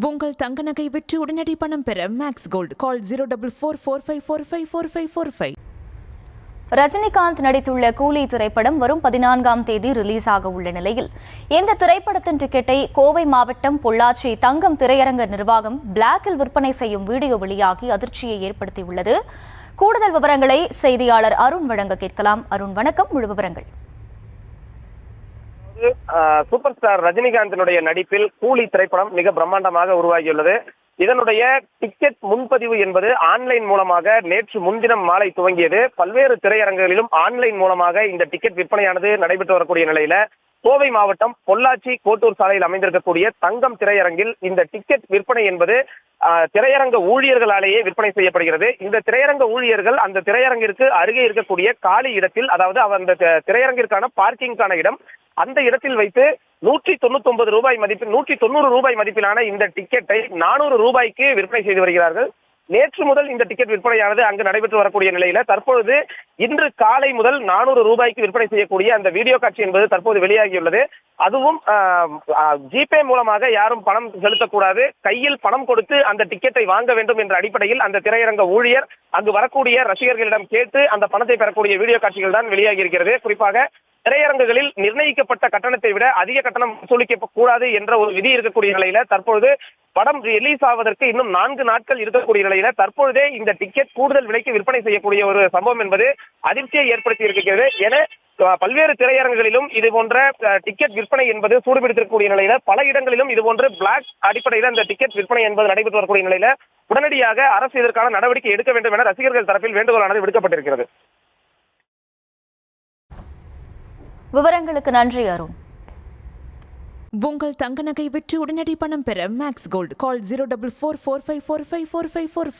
உங்கள் தங்க நகை விற்று உடனடி பணம் பெற மேக்ஸ் கோல்ட் கால் 04445454545. ரஜினிகாந்த் நடித்துள்ள கூலி திரைப்படம் வரும் 14ஆம் தேதி ரிலீஸ் ஆக உள்ள நிலையில் இந்த திரைப்படத்தின் டிக்கெட்டை கோவை மாவட்டம் பொள்ளாச்சி தங்கம் திரையரங்க நிர்வாகம் பிளாக்கில் விற்பனை செய்யும் வீடியோ வெளியாகி அதிர்ச்சியை ஏற்படுத்தியுள்ளது. கூடுதல் விவரங்களை செய்தியாளர் அருண் வழங்க கேட்கலாம். அருண், வணக்கம். முழு விவரங்கள். சூப்பர் ஸ்டார் ரஜினிகாந்தினுடைய நடிப்பில் கூலி திரைப்படம் மிக பிரம்மாண்டமாக உருவாகியுள்ளது. இதனுடைய டிக்கெட் முன்பதிவு என்பது ஆன்லைன் மூலமாக நேற்று முன்தினம் மாலை துவங்கியது. பல்வேறு திரையரங்குகளிலும் ஆன்லைன் மூலமாக இந்த டிக்கெட் விற்பனையானது நடைபெற்று வரக்கூடிய நிலையில கோவை மாவட்டம் பொள்ளாச்சி கோட்டூர் சாலையில் அமைந்திருக்கக்கூடிய தங்கம் திரையரங்கில் இந்த டிக்கெட் விற்பனை என்பது திரையரங்க ஊழியர்களாலேயே விற்பனை செய்யப்படுகிறது. இந்த திரையரங்க ஊழியர்கள் அந்த திரையரங்கிற்கு அருகே இருக்கக்கூடிய காலி இடத்தில், அதாவது அந்த திரையரங்கிற்கான பார்க்கிங்கான இடம், அந்த இடத்தில் வைத்து 199 ரூபாய் மதிப்பில் 190 ரூபாய் மதிப்பிலான இந்த டிக்கெட்டை 400 ரூபாய்க்கு விற்பனை செய்து வருகிறார்கள். நேற்று முதல் இந்த டிக்கெட் விற்பனையானது அங்கு நடைபெற்று வரக்கூடிய நிலையில தற்பொழுது இன்று காலை முதல் 400 ரூபாய்க்கு விற்பனை செய்யக்கூடிய அந்த வீடியோ காட்சி என்பது தற்போது வெளியாகியுள்ளது. அதுவும் ஜிபே மூலமாக யாரும் பணம் செலுத்தக்கூடாது, கையில் பணம் கொடுத்து அந்த டிக்கெட்டை வாங்க வேண்டும் என்ற அடிப்படையில் அந்த திரையரங்க ஊழியர் அங்கு வரக்கூடிய ரசிகர்களிடம் கேட்டு அந்த பணத்தை பெறக்கூடிய வீடியோ காட்சிகள் தான் வெளியாகி இருக்கிறது. குறிப்பாக திரையரங்குகளில் நிர்ணயிக்கப்பட்ட கட்டணத்தை விட அதிக கட்டணம் வசூலிக்க கூடாது என்ற ஒரு விதி இருக்கக்கூடிய நிலையில தற்பொழுது படம் ரிலீஸ் ஆவதற்கு இன்னும் 4 நாட்கள் இருக்கக்கூடிய நிலையில தற்பொழுதே இந்த டிக்கெட் கூடுதல் விலைக்கு விற்பனை செய்யக்கூடிய ஒரு சம்பவம் என்பது அதிர்ச்சியை ஏற்படுத்தி இருக்கிறது. என பல்வேறு திரையரங்குகளிலும் இது போன்ற டிக்கெட் விற்பனை என்பது சூடுபிடித்திருக்கக்கூடிய நிலையில பல இடங்களிலும் இது போன்ற பிளாக் அடிப்படையில் இந்த டிக்கெட் விற்பனை என்பது நடைபெற்று வரக்கூடிய நிலையில உடனடியாக அரசு இதற்கான நடவடிக்கை எடுக்க வேண்டும் என ரசிகர்கள் தரப்பில் வேண்டுகோளானது விடுக்கப்பட்டிருக்கிறது. விவரங்களுக்கு நன்றி அருண். உங்கள் தங்க நகை விற்று உடனடி பணம் பெற மேக்ஸ் கோல்ட் கால் 04445454545.